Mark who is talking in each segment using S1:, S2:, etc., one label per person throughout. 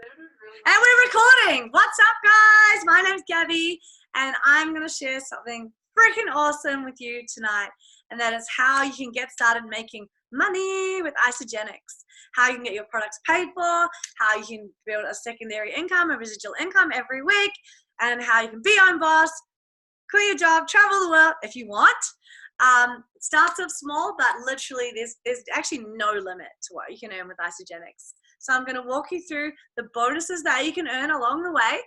S1: And we're recording. What's up, guys? My name's Gabby, and I'm going to share something freaking awesome with you tonight, and that is how you can get started making money with Isagenix. How you can get your products paid for, how you can build a secondary income, a residual income every week, and how you can be your own boss, quit your job, travel the world if you want. It starts off small, but literally there's actually no limit to what you can earn with Isagenix. So I'm going to walk you through the bonuses that you can earn along the way,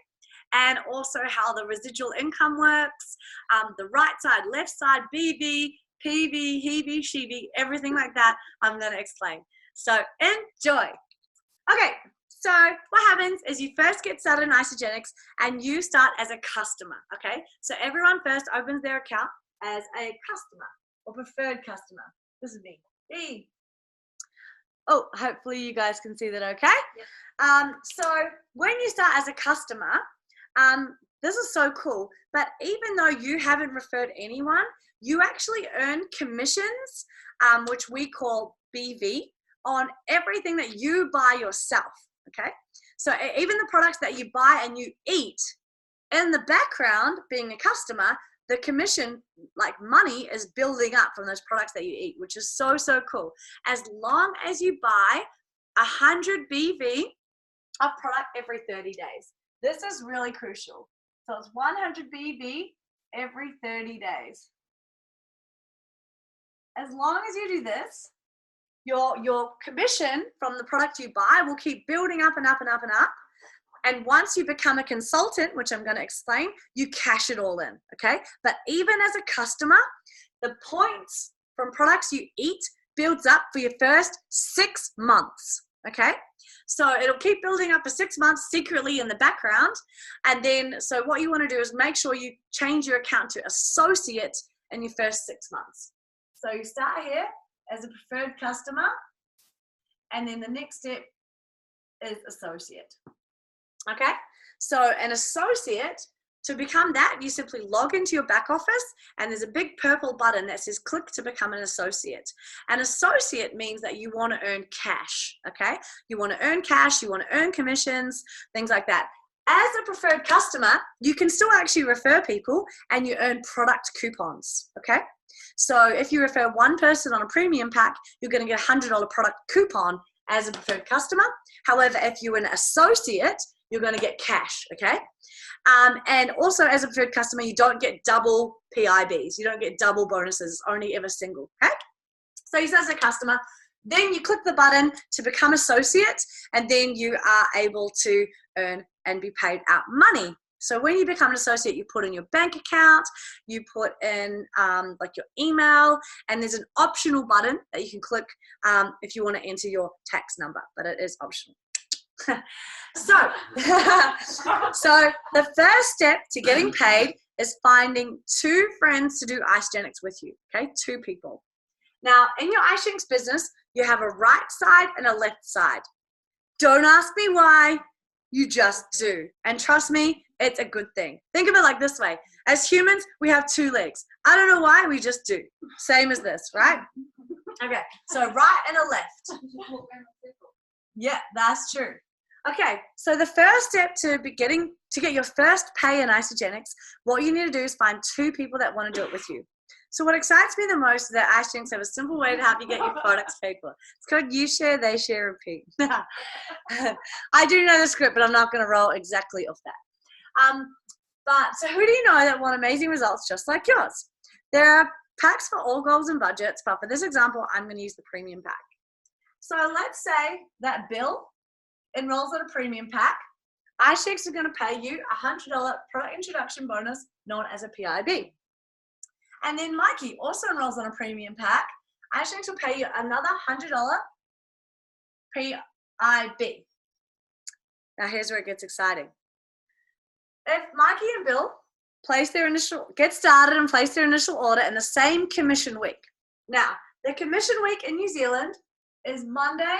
S1: and also how the residual income works, the right side, left side, BV, PV, heebie, sheebie, everything like that I'm going to explain. So enjoy. Okay, so what happens is you first get started in Isagenix and you start as a customer, okay? So everyone first opens their account as a customer or preferred customer. This is me. Hey. Oh, hopefully you guys can see that okay. Yep. So when you start as a customer, this is so cool, but even though you haven't referred anyone, you actually earn commissions, which we call BV, on everything that you buy yourself, okay? So even the products that you buy and you eat, in the background, being a customer, the commission, like money, is building up from those products that you eat, which is so, so cool. As long as you buy 100 BV of product every 30 days. This is really crucial. So it's 100 BV every 30 days. As long as you do this, your commission from the product you buy will keep building up and up and up and up. And once you become a consultant, which I'm going to explain, you cash it all in, okay? But even as a customer, the points from products you eat builds up for your first 6 months, okay? So it'll keep building up for 6 months secretly in the background. And then, so what you want to do is make sure you change your account to associate in your first 6 months. So you start here as a preferred customer, and then the next step is associate. Okay, so an associate, to become that, you simply log into your back office and there's a big purple button that says click to become an associate. An associate means that you want to earn cash, okay? You want to earn cash, you want to earn commissions, things like that. As a preferred customer, you can still actually refer people and you earn product coupons, okay? So if you refer one person on a premium pack, you're going to get a $100 product coupon as a preferred customer. However, if you're an associate, you're going to get cash, okay? And also as a preferred customer, you don't get double PIBs. You don't get double bonuses. It's only ever single, okay? So you start as a customer, then you click the button to become associate, and then you are able to earn and be paid out money. So when you become an associate, you put in your bank account, you put in like your email, and there's an optional button that you can click if you want to enter your tax number, but it is optional. So the first step to getting paid is finding 2 friends to do Isagenix with you, okay? 2 people. Now, in your Isagenix business, you have a right side and a left side. Don't ask me why, you just do. And trust me, it's a good thing. Think of it like this way. As humans, we have 2 legs. I don't know why, we just do. Same as this, right? Okay, so right and a left. Yeah, that's true. Okay, so the first step to get your first pay in Isagenix, what you need to do is find 2 people that want to do it with you. So what excites me the most is that Isagenix have a simple way to help you get your products paid for. It's called You Share, They Share, Repeat. I do know the script, but I'm not going to roll exactly off that. But so who do you know that want amazing results just like yours? There are packs for all goals and budgets, but for this example, I'm going to use the premium pack. So let's say that Bill enrolls in a premium pack. Isagenix are going to pay you a $100 product introduction bonus known as a PIB. And then Mikey also enrolls on a premium pack. Isagenix will pay you another $100 PIB. Now here's where it gets exciting. If Mikey and Bill get started and place their initial order in the same commission week. Now, the commission week in New Zealand is Monday,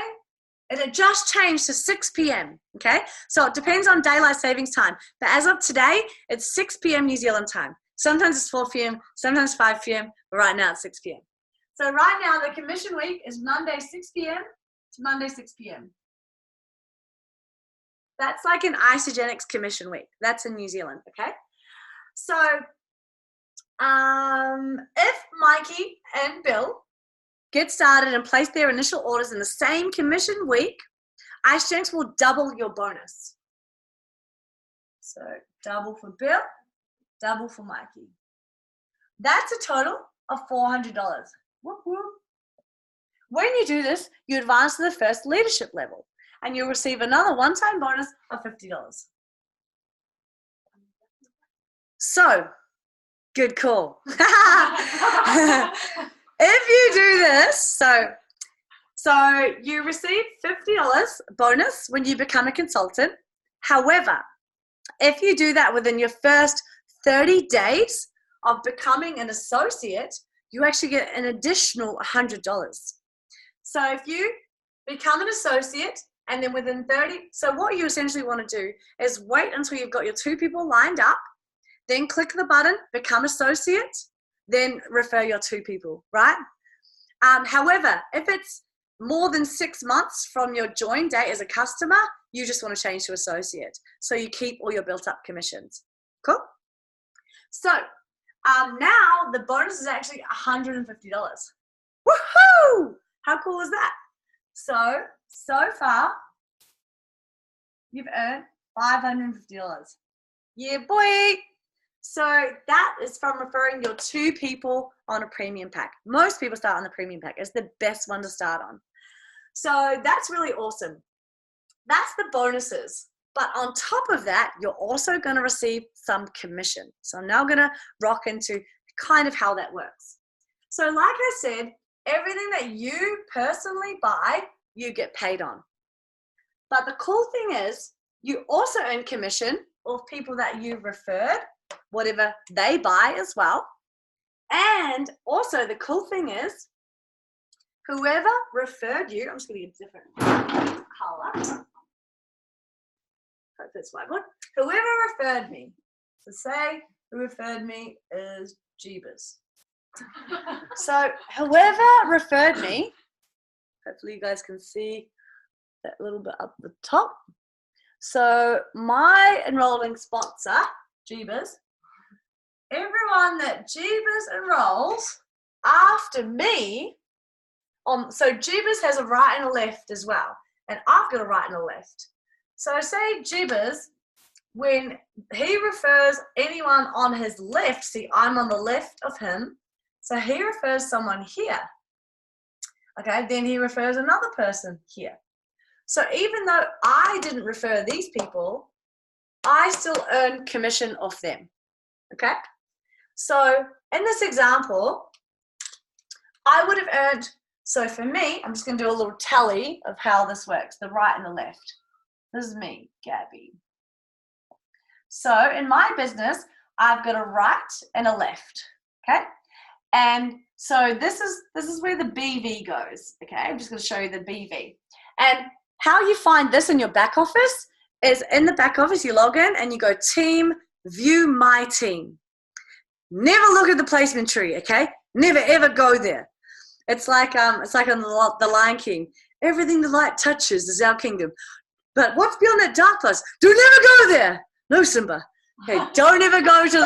S1: and it just changed to 6 p.m., okay? So it depends on daylight savings time. But as of today, it's 6 p.m. New Zealand time. Sometimes it's 4 p.m., sometimes 5 p.m., but right now it's 6 p.m. So right now, the commission week is Monday 6 p.m. to Monday 6 p.m. That's like an Isagenix commission week. That's in New Zealand, okay? So if Mikey and Bill get started and place their initial orders in the same commission week, Isagenix will double your bonus. So double for Bill, double for Mikey. That's a total of $400. Whoop, whoop. When you do this, you advance to the first leadership level and you'll receive another one-time bonus of $50. So, good call. If you do this, so you receive $50 bonus when you become a consultant. However, if you do that within your first 30 days of becoming an associate, you actually get an additional $100. So if you become an associate and then within 30, so what you essentially want to do is wait until you've got your 2 people lined up, then click the button, become associate, then refer your 2 people, right? However, if it's more than 6 months from your join date as a customer, you just want to change to associate. So you keep all your built up commissions. Cool? So now the bonus is actually $150. Woohoo! How cool is that? So far, you've earned $550. Yeah, boy. So that is from referring your 2 people on a premium pack. Most people start on the premium pack. It's the best one to start on. So that's really awesome. That's the bonuses. But on top of that, you're also going to receive some commission. So I'm now going to rock into kind of how that works. So like I said, everything that you personally buy, you get paid on. But the cool thing is, you also earn commission of people that you referred, whatever they buy as well. And also the cool thing is, whoever referred you, I'm just going to get a different color. Hope that's whiteboard. Whoever referred me, so say who referred me is Jeebus. So whoever referred me, hopefully you guys can see that little bit up the top. So my enrolling sponsor, Jeebus, everyone that Jeebus enrolls after me, so Jeebus has a right and a left as well, and I've got a right and a left. So say Jeebus, when he refers anyone on his left, see I'm on the left of him, so he refers someone here. Okay, then he refers another person here. So even though I didn't refer these people, I still earn commission off them. Okay, so in this example, I would have earned, so for me, I'm just going to do a little tally of how this works, the right and the left. This is me, Gabby. So in my business, I've got a right and a left, okay? And so this is where the BV goes, okay? I'm just going to show you the BV. And how you find this in your back office is in the back office, you log in and you go team, view my team. Never look at the placement tree, okay? Never ever go there. It's like on the Lion King. Everything the light touches is our kingdom. But what's beyond that dark place? Don't ever go there. No, Simba. Okay, don't ever go to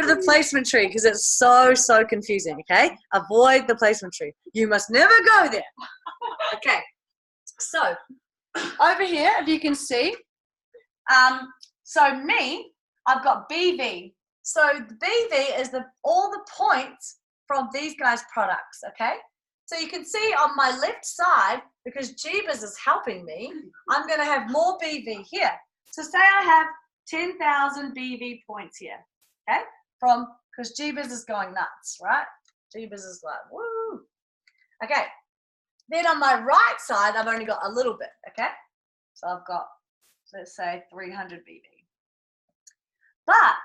S1: the placement tree because it's so confusing. Okay, avoid the placement tree. You must never go there. Okay, so over here, if you can see, so me, I've got BV. So the BV is all the points from these guys' products. Okay. So you can see on my left side, because Jeebus is helping me, I'm going to have more BV here. So say I have 10,000 BV points here, okay? Because Jeebus is going nuts, right? Jeebus is like, woo. Okay. Then on my right side, I've only got a little bit, okay? So I've got, let's say, 300 BV. But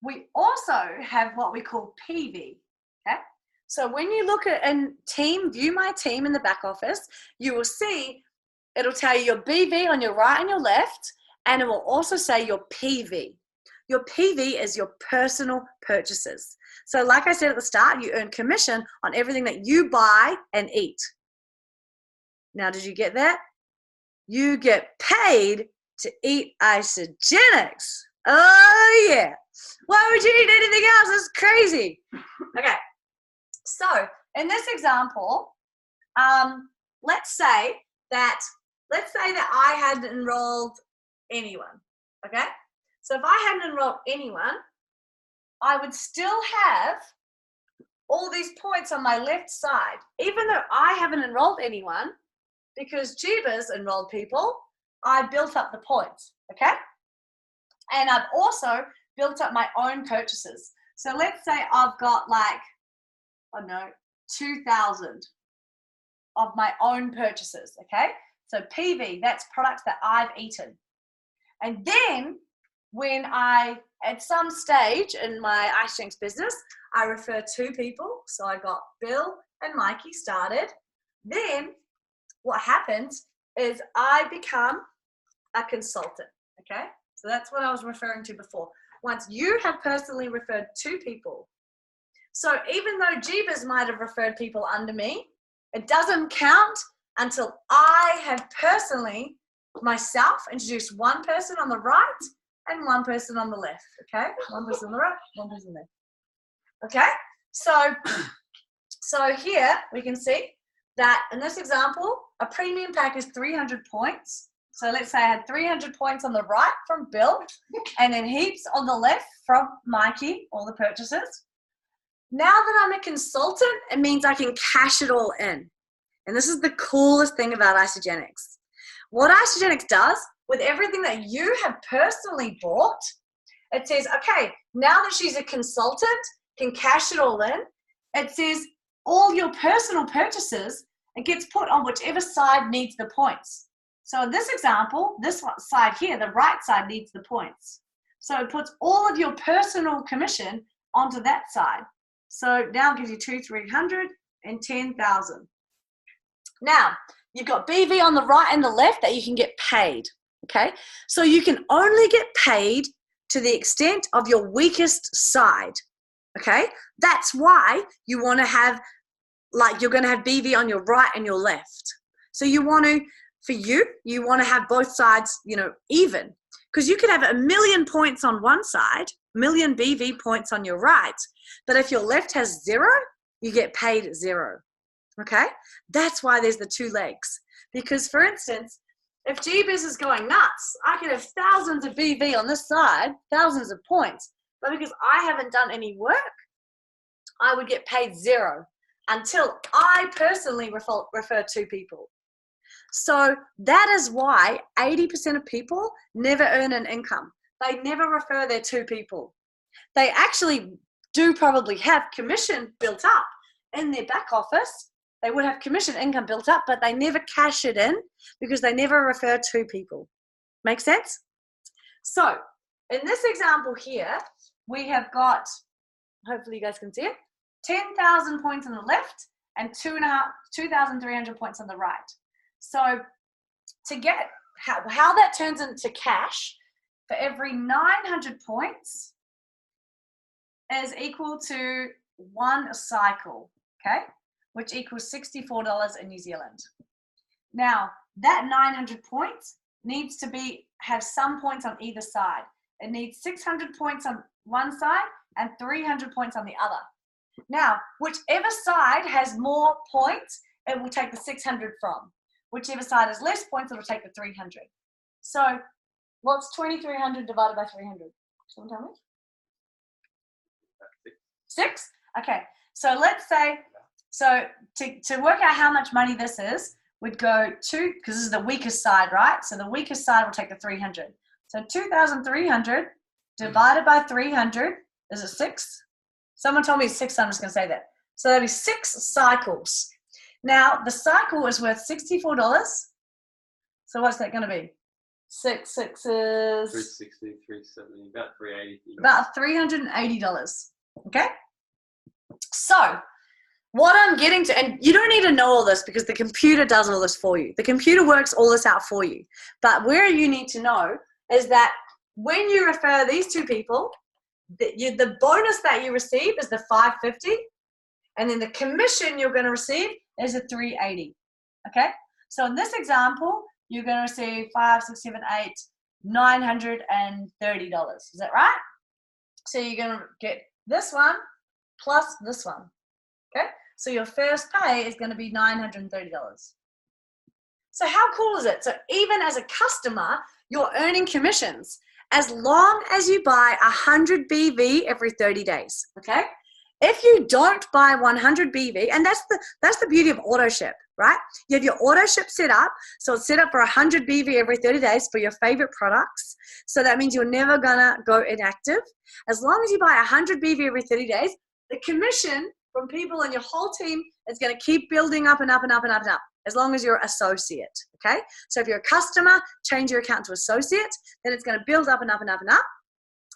S1: we also have what we call PV, okay? So when you look at in team, view my team in the back office, you will see it'll tell you your BV on your right and your left, and it will also say your PV. Your PV is your personal purchases. So like I said at the start, you earn commission on everything that you buy and eat. Now, did you get that? You get paid to eat Isagenix. Oh yeah. Why would you eat anything else? It's crazy. Okay. So in this example, let's say that I hadn't enrolled anyone. Okay. So if I hadn't enrolled anyone, I would still have all these points on my left side, even though I haven't enrolled anyone, because Jeebus enrolled people. I built up the points, okay? And I've also built up my own purchases. So let's say I've got like, I don't know, 2,000 of my own purchases, okay? So PV, that's products that I've eaten. And then when at some stage in my Isagenix business, I refer 2 people. So I got Bill and Mikey started. Then what happens is I become a consultant, okay? So that's what I was referring to before. Once you have personally referred 2 people, so even though Jeebus might have referred people under me, it doesn't count until I have personally myself introduced 1 person on the right and 1 person on the left, okay? 1 person on the right, 1 person on the left. Okay? So here we can see that in this example, a premium pack is 300 points. So let's say I had 300 points on the right from Bill and then heaps on the left from Mikey, all the purchases. Now that I'm a consultant, it means I can cash it all in. And this is the coolest thing about Isagenix. What Isagenix does with everything that you have personally bought, it says, okay, now that she's a consultant, can cash it all in. It says all your personal purchases, it gets put on whichever side needs the points. So in this example, this side here, the right side needs the points. So it puts all of your personal commission onto that side. So now it gives you 2, 300 and 10,000. Now, you've got BV on the right and the left that you can get paid, okay? So you can only get paid to the extent of your weakest side, okay? That's why you want to have, like, you're going to have BV on your right and your left. So you want to, you want to have both sides, even. Because you could have 1,000,000 points on one side, 1,000,000 BV points on your right. But if your left has 0, you get paid 0. Okay? That's why there's the 2 legs. Because, for instance, if Jeebus is going nuts, I could have thousands of BV on this side, thousands of points. But because I haven't done any work, I would get paid 0 until I personally refer 2 people. So that is why 80% of people never earn an income. They never refer their 2 people. They actually do probably have commission built up in their back office. They would have commission income built up, but they never cash it in because they never refer 2 people. Make sense? So in this example here, we have got, hopefully you guys can see it, 10,000 points on the left and 2,300 points on the right. So to get how that turns into cash, for every 900 points is equal to 1 cycle, okay? Which equals $64 in New Zealand. Now, that 900 points needs to have some points on either side. It needs 600 points on one side and 300 points on the other. Now, whichever side has more points, it will take the 600 from. Whichever side has less points, it will take the 300. So, what's 2,300 divided by 300? Someone tell me? 6? Okay, so let's say, to work out how much money this is, we'd go to, because this is the weakest side, right? So the weakest side will take the 300. So 2,300 divided by 300, is it 6? Someone told me 6, so I'm just going to say that. So that'll be 6 cycles. Now, the cycle is worth $64. So what's that going to be? 6 is
S2: 360, 370, about 380.
S1: About $380. Okay? So, what I'm getting to, and you don't need to know all this because the computer does all this for you. The computer works all this out for you. But where you need to know is that when you refer these 2 people, the bonus that you receive is the $550, and then the commission you're going to receive is a $380. Okay? So in this example, you're going to receive 5, 6, 7, 8, $930. Is that right? So you're going to get this one plus this one. Okay? So your first pay is going to be $930. So how cool is it? So even as a customer, you're earning commissions as long as you buy 100 BV every 30 days, okay? If you don't buy 100 BV, and that's the beauty of AutoShip, right? You have your AutoShip set up, so it's set up for 100 BV every 30 days for your favorite products. So that means you're never gonna go inactive. As long as you buy 100 BV every 30 days, the commission from people and your whole team is gonna keep building up and up and up and up and up, as long as you're an associate, okay? So if you're a customer, change your account to associate, then it's gonna build up and up and up and up.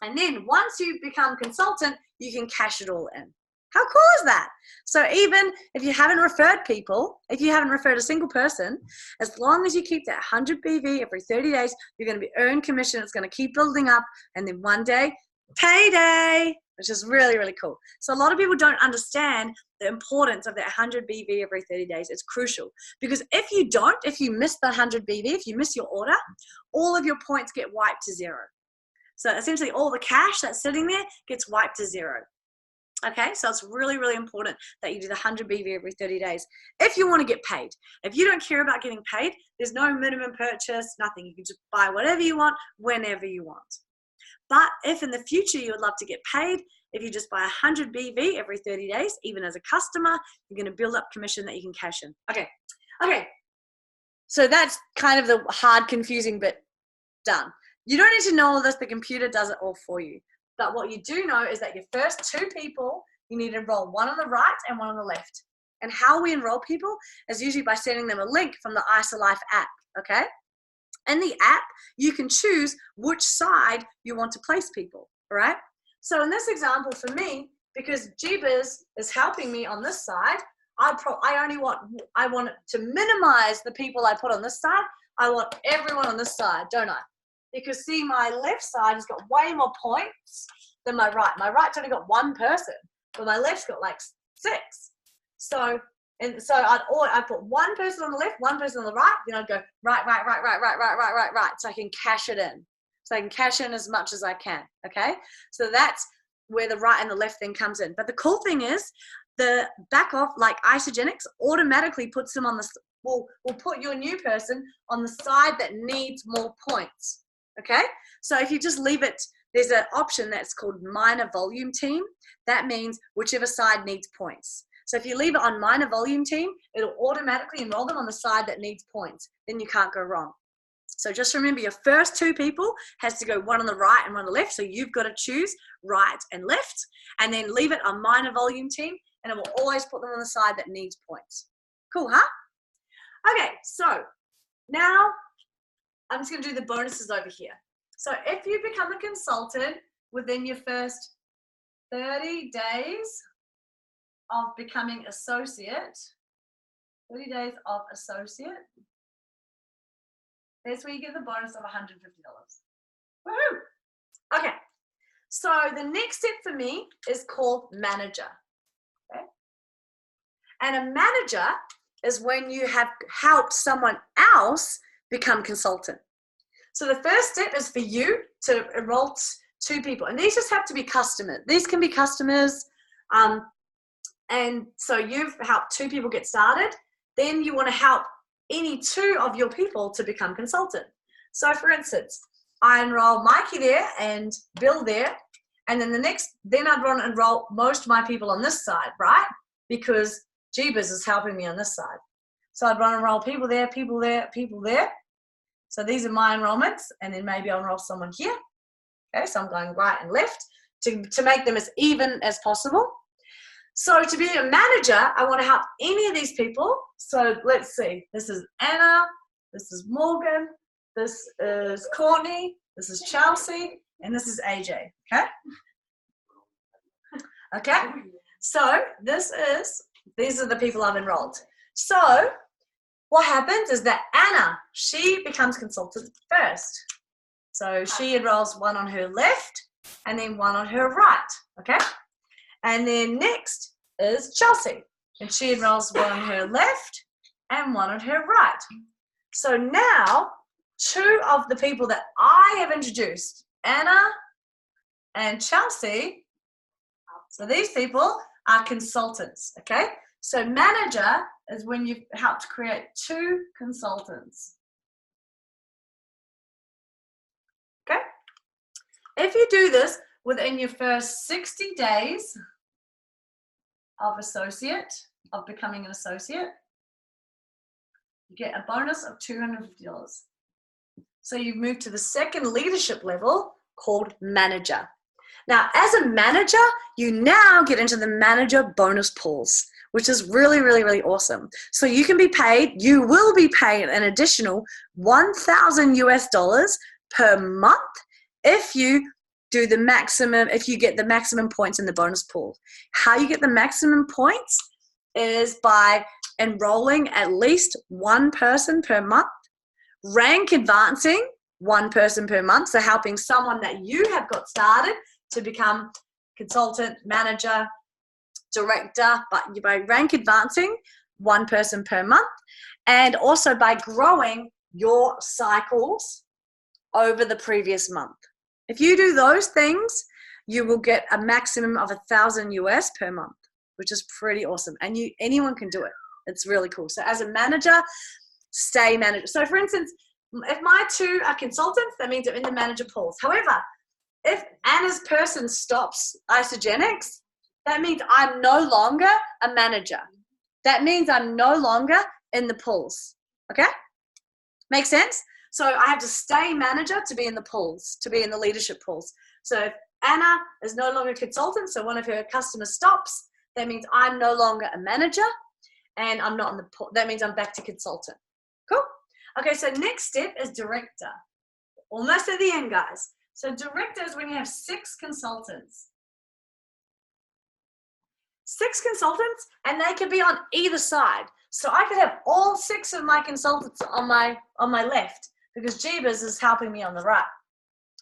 S1: And then once you become consultant, you can cash it all in. How cool is that? So even if you haven't referred people, if you haven't referred a single person, as long as you keep that 100 BV every 30 days, you're going to be earned commission. It's going to keep building up. And then one day, payday, which is really, really cool. So a lot of people don't understand the importance of that 100 BV every 30 days. It's crucial because if you miss that 100 BV, if you miss your order, all of your points get wiped to zero. So essentially all the cash that's sitting there gets wiped to zero. Okay, so it's really, really important that you do the 100 BV every 30 days if you want to get paid. If you don't care about getting paid, there's no minimum purchase, nothing. You can just buy whatever you want, whenever you want. But if in the future you would love to get paid, if you just buy 100 BV every 30 days, even as a customer, you're going to build up commission that you can cash in. Okay, so that's kind of the hard, confusing bit done. You don't need to know all this. The computer does it all for you. But what you do know is that your first two people, you need to enroll one on the right and one on the left. And how we enroll people is usually by sending them a link from the IsaLife app, okay? In the app, you can choose which side you want to place people, all right? So in this example for me, because Jeebus is helping me on this side, I want to minimize the people I put on this side. I want everyone on this side, don't I? Because see, my left side has got way more points than my right. My right's only got one person, but my left's got like 6. So I put one person on the left, one person on the right, then I'd go right, so I can cash it in. So I can cash in as much as I can, okay? So that's where the right and the left thing comes in. But the cool thing is, the back off, like Isagenix, automatically puts them on the, will put your new person on the side that needs more points. Okay, so if you just leave it, there's an option that's called minor volume team. That means whichever side needs points. So if you leave it on minor volume team, it'll automatically enroll them on the side that needs points. Then you can't go wrong. So just remember, your first two people has to go one on the right and one on the left. So you've got to choose right and left, and then leave it on minor volume team, and it will always put them on the side that needs points. Cool, huh? Okay, so now I'm just going to do the bonuses over here. So if you become a consultant within your first 30 days of becoming associate, 30 days of associate, that's where you get the bonus of $150. Woohoo! Okay, so the next step for me is called manager. Okay? And a manager is when you have helped someone else become consultant. So the first step is for you to enroll 2 people, and these just have to be customers. These can be customers, and so you've helped 2 people get started. Then you want to help any 2 of your people to become consultant. So for instance, I enroll Mikey there and Bill there, and then then I'd want to enroll most of my people on this side, right? Because Jeebus is helping me on this side. So I'd want to enroll people there, people there, people there. So these are my enrollments, and then maybe I'll enroll someone here. Okay, so I'm going right and left to make them as even as possible. So to be a manager, I want to help any of these people. So let's see, this is Anna, this is Morgan, this is Courtney, this is Chelsea, and this is AJ, okay? Okay, so these are the people I've enrolled. So what happens is that Anna, she becomes consultant first. So she enrolls one on her left and then one on her right, okay? And then next is Chelsea, and she enrolls one on her left and one on her right. So now two of the people that I have introduced, Anna and Chelsea. So these people are consultants, okay? So manager is when you've helped create two consultants. Okay? If you do this within your first 60 days of becoming an associate, you get a bonus of $250. So you've moved to the second leadership level called manager. Now, as a manager, you now get into the manager bonus pools, which is really, really, really awesome. So you will be paid an additional $1,000 per month if you get the maximum points in the bonus pool. How you get the maximum points is by enrolling at least one person per month, rank advancing one person per month, so helping someone that you have got started to become consultant, manager, director, but by rank advancing one person per month, and also by growing your cycles over the previous month. If you do those things, you will get a maximum of $1,000 per month, which is pretty awesome. And anyone can do it. It's really cool. So as a manager, stay manager. So for instance, if my two are consultants, that means they're in the manager pools. However, if Anna's person stops Isagenix, that means I'm no longer a manager. That means I'm no longer in the pools. Okay? Make sense? So I have to stay manager to be in the pools, to be in the leadership pools. So if Anna is no longer a consultant, so one of her customers stops, that means I'm no longer a manager and I'm not in the pool. That means I'm back to consultant. Cool? Okay, so next step is director. Almost at the end, guys. So director is when you have 6 consultants. 6 consultants, and they could be on either side. So I could have all 6 of my consultants on my left, because Jeebus is helping me on the right.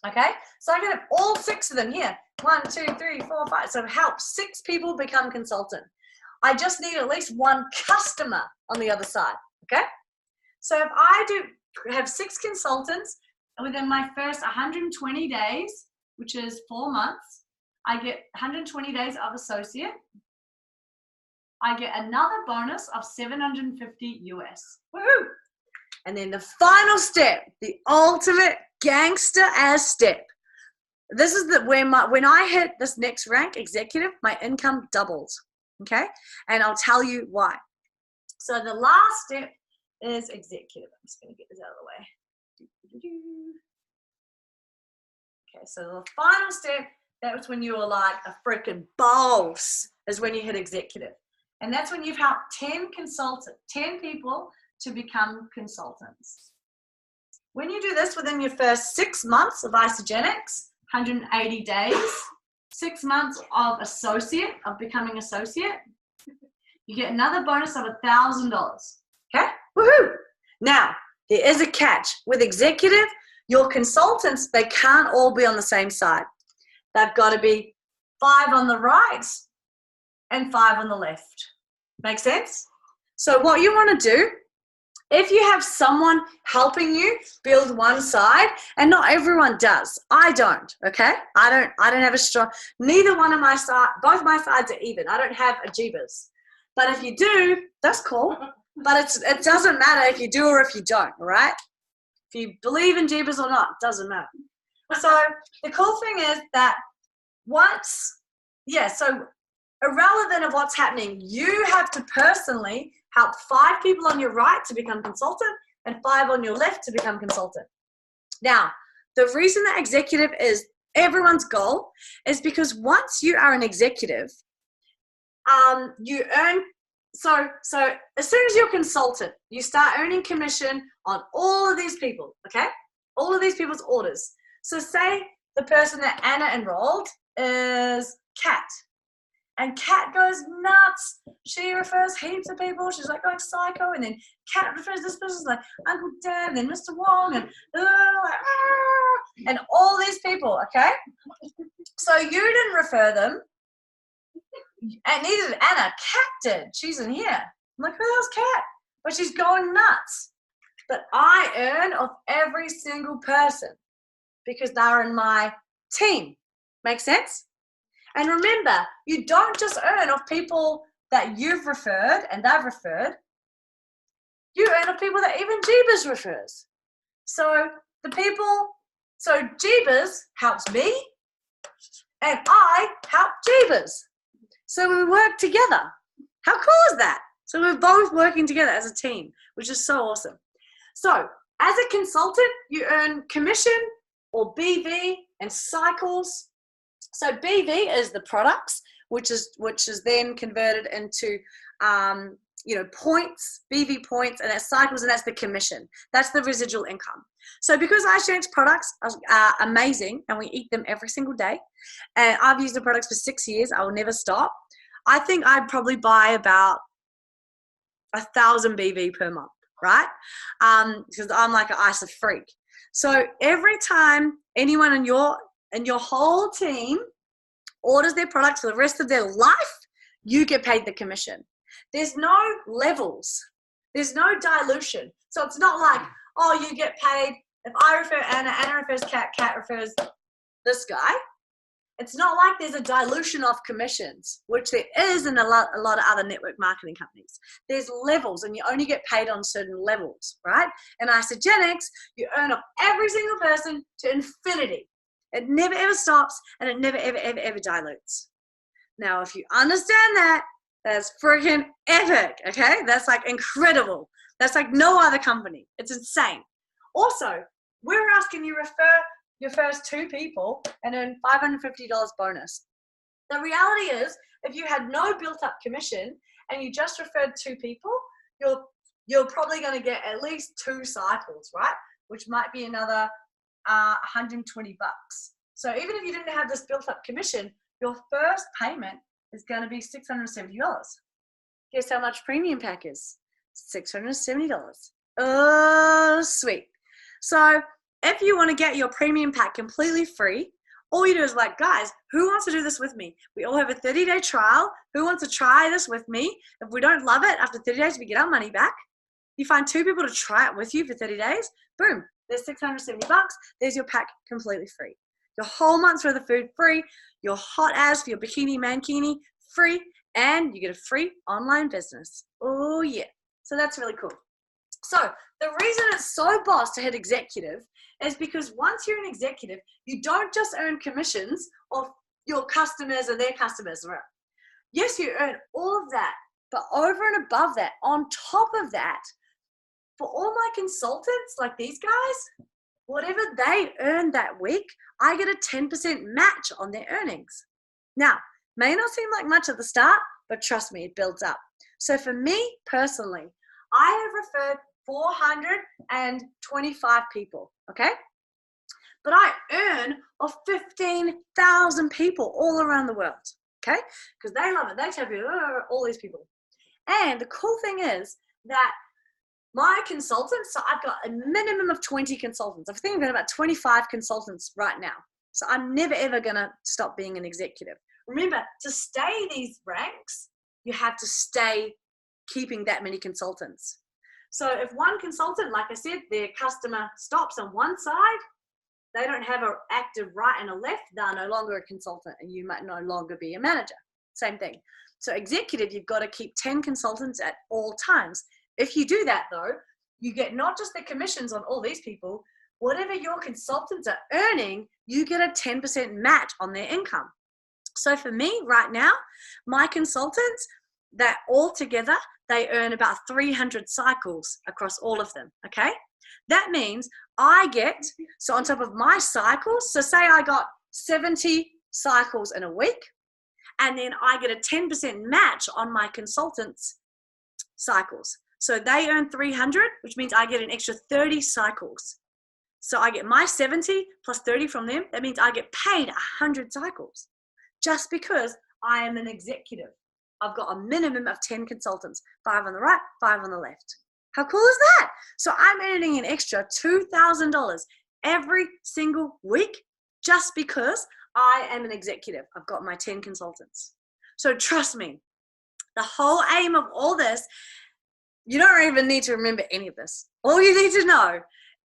S1: Okay? So I could have all 6 of them here. 1, 2, 3, 4, 5. So help 6 people become consultant. I just need at least one customer on the other side. Okay? So if I have 6 consultants within my first 120 days, which is 4 months, I get 120 days of associate. I get another bonus of $750 US. Woohoo! And then the final step, the ultimate gangster ass step. This is when I hit this next rank, executive, my income doubles. Okay? And I'll tell you why. So the last step is executive. I'm just going to get this out of the way. Okay, so the final step, that's when you are like a freaking boss, is when you hit executive. And that's when you've helped 10 people to become consultants. When you do this within your first 6 months of Isagenix, 180 days, 6 months of becoming associate, you get another bonus of $1,000. Okay? Woohoo! Now, there is a catch. With executive, your consultants, they can't all be on the same side. They've got to be 5 on the right and 5 on the left. Make sense? So what you want to do, if you have someone helping you build one side, and not everyone does, I don't, okay? I don't have a strong, neither one of my side, both my sides are even. I don't have a Jeebus. But if you do, that's cool. But it doesn't matter if you do or if you don't, all right? If you believe in Jeebus or not, it doesn't matter. So the cool thing is that so irrelevant of what's happening, you have to personally help 5 people on your right to become consultant and 5 on your left to become consultant. Now, the reason that executive is everyone's goal is because once you are an executive, you earn, so as soon as you're a consultant, you start earning commission on all of these people, okay? All of these people's orders. So say the person that Anna enrolled is Kat. And Kat goes nuts. She refers heaps of people. She's like going psycho. And then Kat refers this person like Uncle Dan and then Mr. Wong and all these people, okay? So you didn't refer them. And neither did Anna. Kat did. She's in here. I'm like, who the hell's Kat? But she's going nuts. But I earn off every single person because they're in my team. Make sense? And remember, you don't just earn off people that you've referred and they've referred. You earn off people that even Jeebus refers. So Jeebus helps me and I help Jeebus. So we work together. How cool is that? So we're both working together as a team, which is so awesome. So as a consultant, you earn commission or BV and cycles. So BV is the products, which is then converted into points, BV points, and that's cycles, and that's the commission. That's the residual income. So because iShank's products are amazing and we eat them every single day, and I've used the products for 6 years, I will never stop. I think I'd probably buy about 1,000 BV per month, right? Because I'm like an ISA freak. So every time anyone in your whole team orders their products for the rest of their life, you get paid the commission. There's no levels. There's no dilution. So it's not like, oh, you get paid if I refer Anna, Anna refers Kat, Kat refers this guy. It's not like there's a dilution of commissions, which there is in a lot of other network marketing companies. There's levels, and you only get paid on certain levels, right? In Isagenix, you earn off every single person to infinity. It never ever stops, and it never ever dilutes. Now, if you understand that, that's freaking epic, okay? That's like incredible. That's like no other company. It's insane. Also, we're asking you refer your first 2 people and earn $550 bonus. The reality is, if you had no built-up commission and you just referred 2 people, you're probably going to get at least 2 cycles, right? Which might be another $120. So even if you didn't have this built-up commission, your first payment is going to be $670. Guess how much premium pack is? $670. Oh, sweet. So if you want to get your premium pack completely free, all you do is like, guys, who wants to do this with me? We all have a 30-day trial. Who wants to try this with me? If we don't love it, after 30 days, we get our money back. You find 2 people to try it with you for 30 days. Boom, there's $670. There's your pack completely free. Your whole month's worth of food free. Your hot ass for your bikini mankini free. And you get a free online business. Oh, yeah. So that's really cool. So the reason it's so boss to hit executive is because once you're an executive, you don't just earn commissions of your customers and their customers. Yes, you earn all of that, but over and above that, on top of that, for all my consultants like these guys, whatever they earn that week, I get a 10% match on their earnings. Now, may not seem like much at the start, but trust me, it builds up. So for me personally, I have referred 425 people, okay? But I earn of 15,000 people all around the world, okay? Because they love it. They tell you, oh, all these people. And the cool thing is that my consultants, so I've got a minimum of 20 consultants. I think I've got about 25 consultants right now. So I'm never, ever going to stop being an executive. Remember, to stay these ranks, you have to stay keeping that many consultants. So if one consultant, like I said, their customer stops on one side, they don't have an active right and a left, they're no longer a consultant and you might no longer be a manager. Same thing. So executive, you've got to keep 10 consultants at all times. If you do that though, you get not just the commissions on all these people, whatever your consultants are earning, you get a 10% match on their income. So for me right now, my consultants, that all together, they earn about 300 cycles across all of them, okay? That means I get, so on top of my cycles, so say I got 70 cycles in a week, and then I get a 10% match on my consultants' cycles. So they earn 300, which means I get an extra 30 cycles. So I get my 70 plus 30 from them. That means I get paid 100 cycles just because I am an executive. I've got a minimum of 10 consultants, 5 on the right, 5 on the left. How cool is that? So I'm earning an extra $2,000 every single week just because I am an executive. I've got my 10 consultants. So trust me, the whole aim of all this You don't even need to remember any of this. All you need to know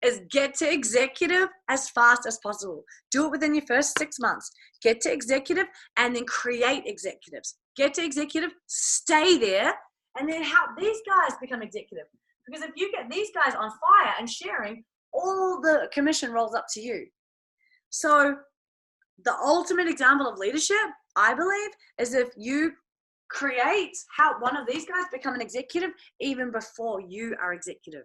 S1: is get to executive as fast as possible. Do it within your first 6 months. Get to executive and then create executives. Get to executive, stay there, and then help these guys become executive. Because if you get these guys on fire and sharing, all the commission rolls up to you. So the ultimate example of leadership, I believe, is if you create how one of these guys become an executive even before you are executive.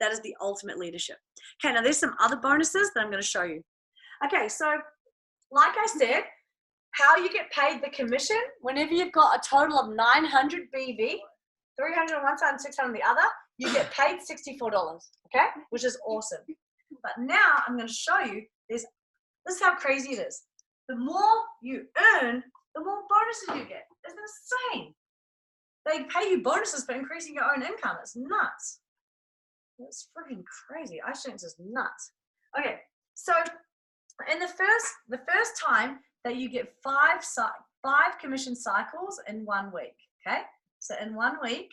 S1: That is the ultimate leadership. Okay, now there's some other bonuses that I'm going to show you. Okay, so like I said, how you get paid the commission, whenever you've got a total of 900 BV, 300 on one side and 600 on the other, you get paid $64, okay? Which is awesome. But now I'm going to show you this is how crazy it is. The more you earn, the more bonuses you get. It's insane. They pay you bonuses for increasing your own income. It's nuts. It's freaking crazy. I think it's just nuts. Okay, so in the first time that you get five commission cycles in 1 week, okay? So in 1 week,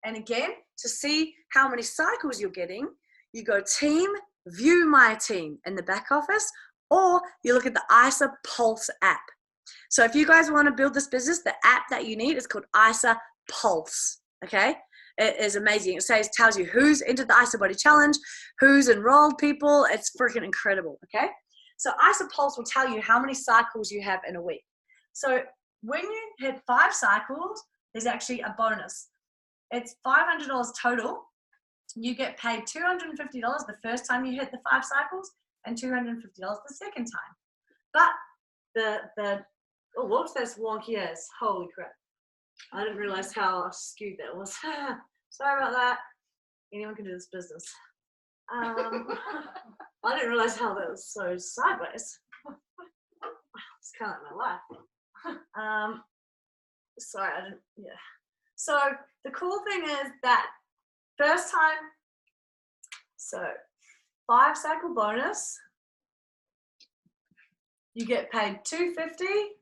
S1: and again, to see how many cycles you're getting, you go team, view my team in the back office, or you look at the ISA Pulse app. So if you guys want to build this business, the app that you need is called ISA Pulse, okay? It is amazing. It tells you who's entered the ISA Body Challenge, who's enrolled people. It's freaking incredible, okay? So ISA Pulse will tell you how many cycles you have in a week. So when you hit 5 cycles, there's actually a bonus. It's $500 total. You get paid $250 the first time you hit the 5 cycles and $250 the second time. But oh, whoops, that's wonky as. Holy crap. I didn't realize how skewed that was. Sorry about that. Anyone can do this business. I didn't realize how that was so sideways. It's kind of like my life. Sorry, I didn't, yeah. So the cool thing is that first time, so 5 cycle bonus, you get paid $250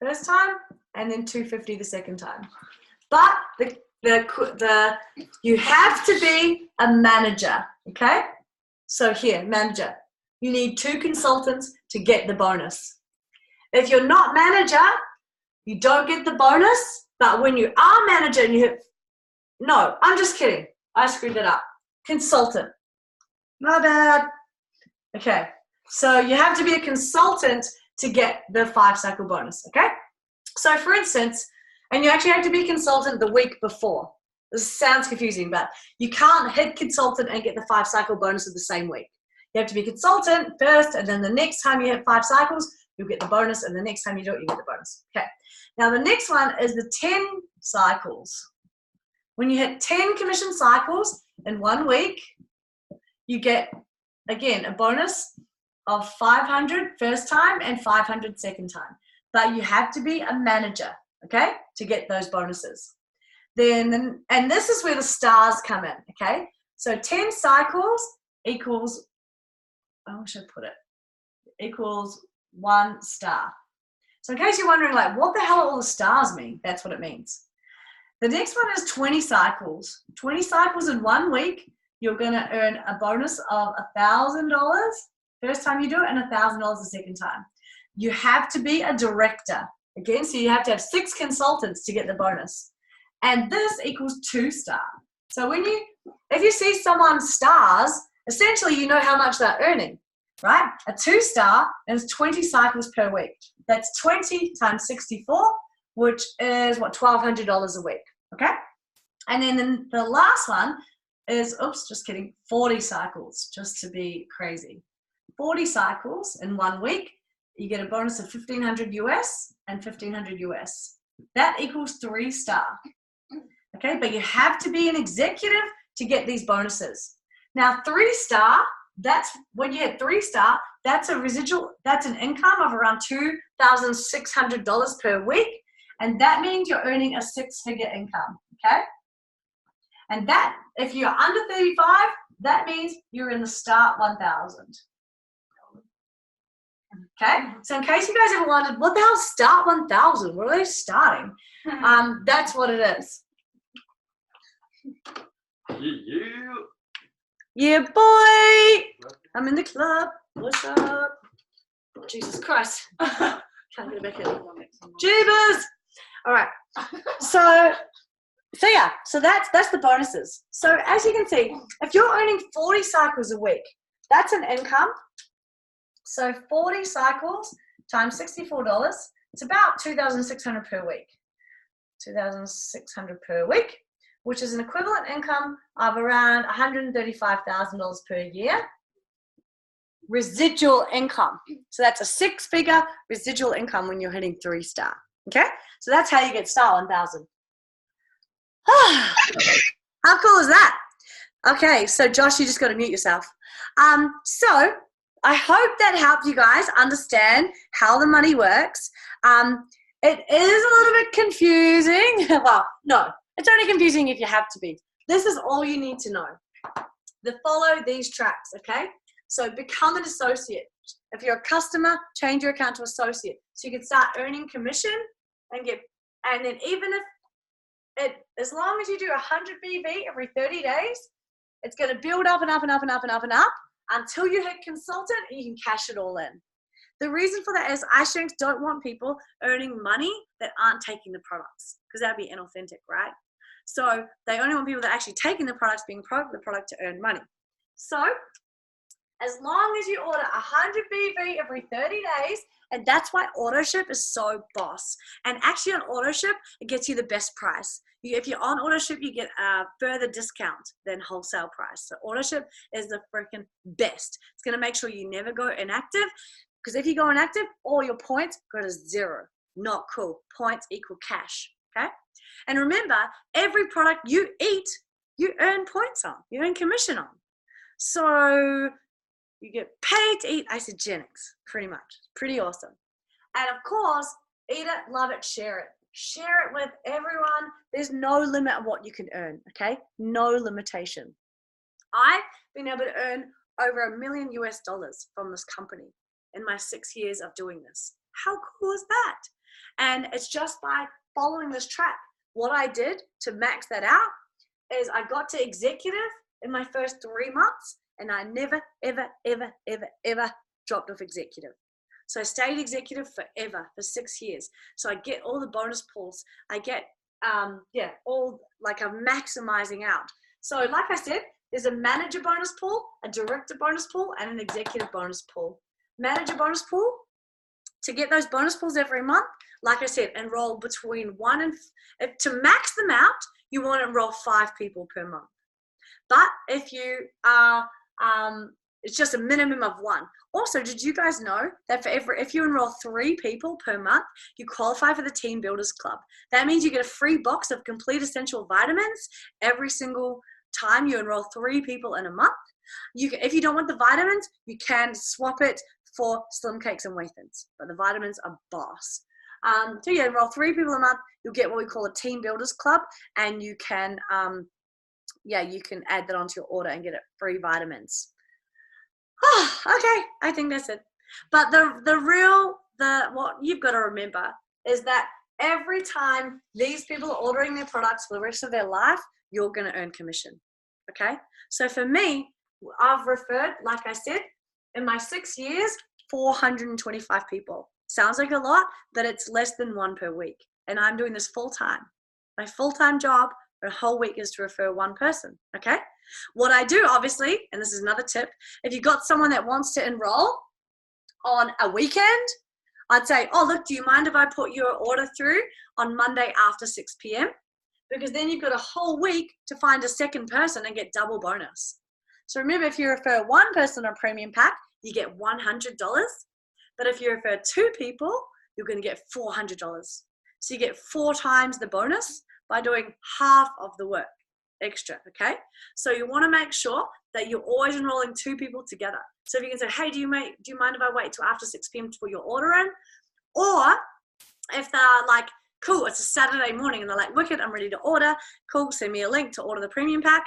S1: first time and then $250 the second time. But you have to be a manager, okay? So here, manager, you need 2 consultants to get the bonus. If you're not manager, you don't get the bonus, but when you are manager and no, I'm just kidding. I screwed it up. Consultant. My bad. Okay, so you have to be a consultant to get the 5 cycle bonus, okay? So for instance, and you actually have to be a consultant the week before. This sounds confusing, but you can't hit consultant and get the 5 cycle bonus of the same week. You have to be consultant first, and then the next time you hit 5 cycles, you'll get the bonus, and the next time you do it, you get the bonus. Okay. Now the next one is the 10 cycles. When you hit 10 commission cycles in 1 week, you get, again, a bonus of $500 first time and $500 second time. But you have to be a manager, okay, to get those bonuses. Then, and this is where the stars come in, okay? So 10 cycles equals, how should I put it? Equals 1 star. So in case you're wondering, like, what the hell all the stars mean? That's what it means. The next one is 20 cycles. 20 cycles in 1 week, you're going to earn a bonus of $1,000 first time you do it and $1,000 the second time. You have to be a director. Again, so you have to have 6 consultants to get the bonus. And this equals 2 star. So if you see someone's stars, essentially you know how much they're earning, right? A 2 star is 20 cycles per week. That's 20 times 64, which is what, $1,200 a week, okay? And then the last one is, oops, just kidding, 40 cycles, just to be crazy. 40 cycles in 1 week, you get a bonus of $1,500 US and $1,500 US. That equals 3 star. Okay, but you have to be an executive to get these bonuses. Now, 3 star, that's when you hit 3 star, that's a residual, that's an income of around $2,600 per week. And that means you're earning a 6-figure income, okay? And that, if you're under 35, that means you're in the start 1,000. Okay, so in case you guys ever wondered, what the hell is start 1,000? What are they starting? That's what it is.
S2: You.
S1: Yeah, boy. I'm in the club. What's up? Oh, Jesus Christ. Can't get it back in. Jeebus. All right. So yeah, so that's the bonuses. So as you can see, if you're earning 40 cycles a week, that's an income. So 40 cycles times $64, it's about $2,600 per week. $2,600 per week, which is an equivalent income of around $135,000 per year. Residual income. So that's a 6-figure residual income when you're hitting 3-star. Okay? So that's how you get star 1,000. How cool is that? Okay, so Josh, you just got to mute yourself. So I hope that helped you guys understand how the money works. It is a little bit confusing. Well, no, it's only confusing if you have to be. This is all you need to know. Follow these tracks, okay? So become an associate. If you're a customer, change your account to associate. So you can start earning commission and then even if as long as you do 100 BV every 30 days, it's going to build up and up and up and up and up and up until you hit consultant and you can cash it all in. The reason for that is iSharinx don't want people earning money that aren't taking the products, because that'd be inauthentic, right? So they only want people that are actually taking the products, being the product to earn money. So as long as you order 100 BV every 30 days, and that's why AutoShip is so boss. And actually on AutoShip, it gets you the best price. If you're on AutoShip, you get a further discount than wholesale price. So AutoShip is the freaking best. It's going to make sure you never go inactive, because if you go inactive, all your points go to 0. Not cool. Points equal cash, okay? And remember, every product you eat, you earn points on. You earn commission on. So you get paid to eat Isagenix, pretty much. Pretty awesome. And of course, eat it, love it, share it. Share it with everyone. There's no limit on what you can earn, okay? No limitation. I've been able to earn over $1 million US from this company in my 6 years of doing this. How cool is that? And it's just by following this track. What I did to max that out is I got to executive in my first 3 months, and I never, ever, ever, ever, ever dropped off executive. So I stayed executive forever, for 6 years. So I get all the bonus pools. I get, all, like I'm maximizing out. So like I said, there's a manager bonus pool, a director bonus pool, and an executive bonus pool. Manager bonus pool, to get those bonus pools every month, like I said, enroll between 1 and, to max them out, you want to enroll 5 people per month. But if you are, it's just a minimum of 1. Also, did you guys know that if you enroll 3 people per month, you qualify for the Team Builders Club? That means you get a free box of complete essential vitamins every single time you enroll 3 people in a month. If you don't want the vitamins, you can swap it for Slim Cakes and Whey Thins, but the vitamins are boss. So you enroll 3 people a month, you'll get what we call a Team Builders Club, and you can, you can add that onto your order and get it free vitamins. Oh, okay, I think that's it. But what you've got to remember is that every time these people are ordering their products for the rest of their life, you're going to earn commission. Okay? So for me, I've referred, like I said, in my 6 years, 425 people. Sounds like a lot, but it's less than 1 per week. And I'm doing this full time. My full-time job for a whole week is to refer 1 person. Okay? What I do, obviously, and this is another tip, if you've got someone that wants to enroll on a weekend, I'd say, oh, look, do you mind if I put your order through on Monday after 6 p.m.? Because then you've got a whole week to find a second person and get double bonus. So remember, if you refer 1 person on a premium pack, you get $100. But if you refer 2 people, you're going to get $400. So you get 4 times the bonus by doing half of the work extra, okay? So you want to make sure that you're always enrolling 2 people together. So if you can say, hey, do you mind if I wait till after 6 p.m. to put your order in? Or if they're like, cool, it's a Saturday morning and they're like, wicked, I'm ready to order. Cool, send me a link to order the premium pack.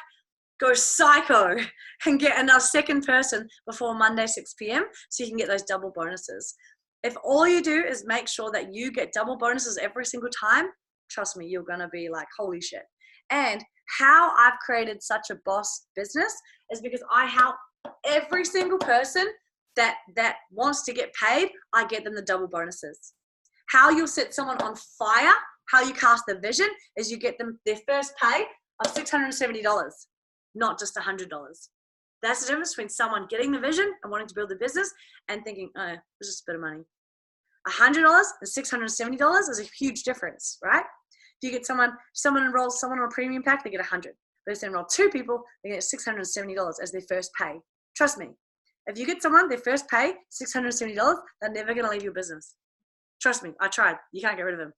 S1: Go psycho and get another second person before Monday 6 p.m. so you can get those double bonuses. If all you do is make sure that you get double bonuses every single time, trust me, you're going to be like, holy shit. And how I've created such a boss business is because I help every single person that wants to get paid. I get them the double bonuses. How you'll set someone on fire, how you cast the vision, is you get them their first pay of $670, not just $100. That's the difference between someone getting the vision and wanting to build a business and thinking, oh, it's just a bit of money. $100 and $670 is a huge difference, right? If you get someone enrolls someone on a premium pack, they get 100. But if they enroll 2 people, they get $670 as their first pay. Trust me, if you get someone their first pay, $670, they're never going to leave your business. Trust me, I tried. You can't get rid of them.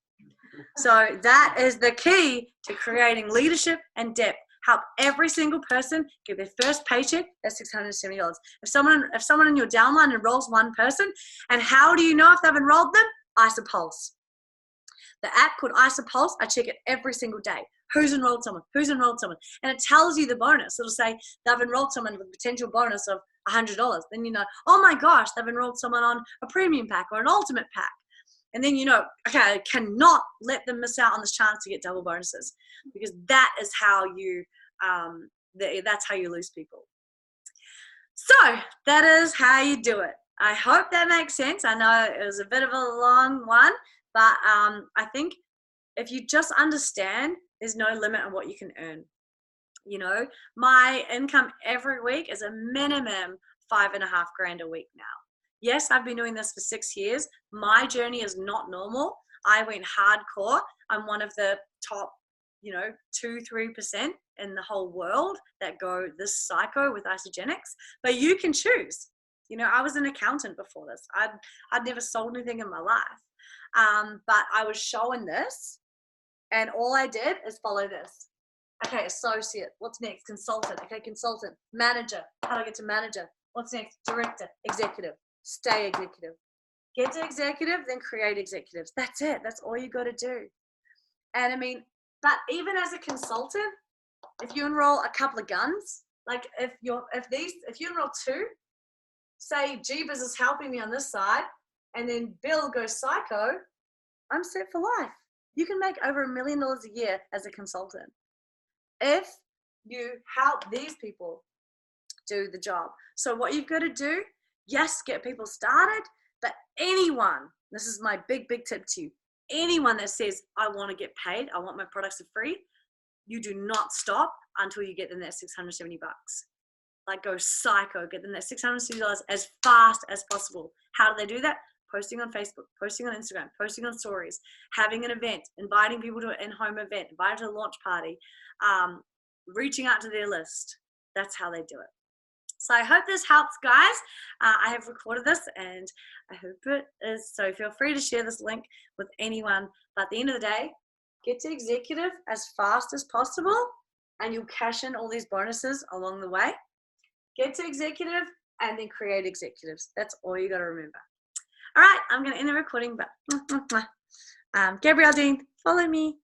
S1: So that is the key to creating leadership and depth. Help every single person get their first paycheck at $670. If someone in your downline enrolls 1 person, and how do you know if they've enrolled them? IsaPulse. The app called IsaPulse, I check it every single day. Who's enrolled someone? Who's enrolled someone? And it tells you the bonus. It'll say they've enrolled someone with a potential bonus of $100. Then you know, oh my gosh, they've enrolled someone on a premium pack or an ultimate pack. And then you know, okay, I cannot let them miss out on this chance to get double bonuses, because that is how you, that's how you lose people. So that is how you do it. I hope that makes sense. I know it was a bit of a long one, but I think if you just understand, there's no limit on what you can earn. You know, my income every week is a minimum $5.5 grand a week now. Yes, I've been doing this for 6 years. My journey is not normal. I went hardcore. I'm one of the top, 2-3% in the whole world that go this psycho with Isagenix. But you can choose. I was an accountant before this. I'd never sold anything in my life. But I was showing this, and all I did is follow this. Okay, associate. What's next? Consultant. Okay, consultant. Manager. How do I get to manager? What's next? Director. Executive. Stay executive. Get to executive, then create executives. That's it. That's all you got to do. And I mean, but even as a consultant, if you enroll a couple of guns, like if you enroll 2, say Jeebus is helping me on this side, and then Bill goes psycho, I'm set for life. You can make over $1 million a year as a consultant if you help these people do the job. So what you've got to do, yes, get people started, but anyone, this is my big tip to you, anyone that says, I want to get paid, I want my products for free, you do not stop until you get them that $670. Like, go psycho, get them that $670 as fast as possible. How do they do that? Posting on Facebook, posting on Instagram, posting on stories, having an event, inviting people to an in-home event, inviting to a launch party, reaching out to their list. That's how they do it. So I hope this helps, guys. I have recorded this, and I hope it is. So feel free to share this link with anyone. But at the end of the day, get to executive as fast as possible, and you'll cash in all these bonuses along the way. Get to executive and then create executives. That's all you got to remember. All right, I'm going to end the recording, but Gabrielle Dean, follow me.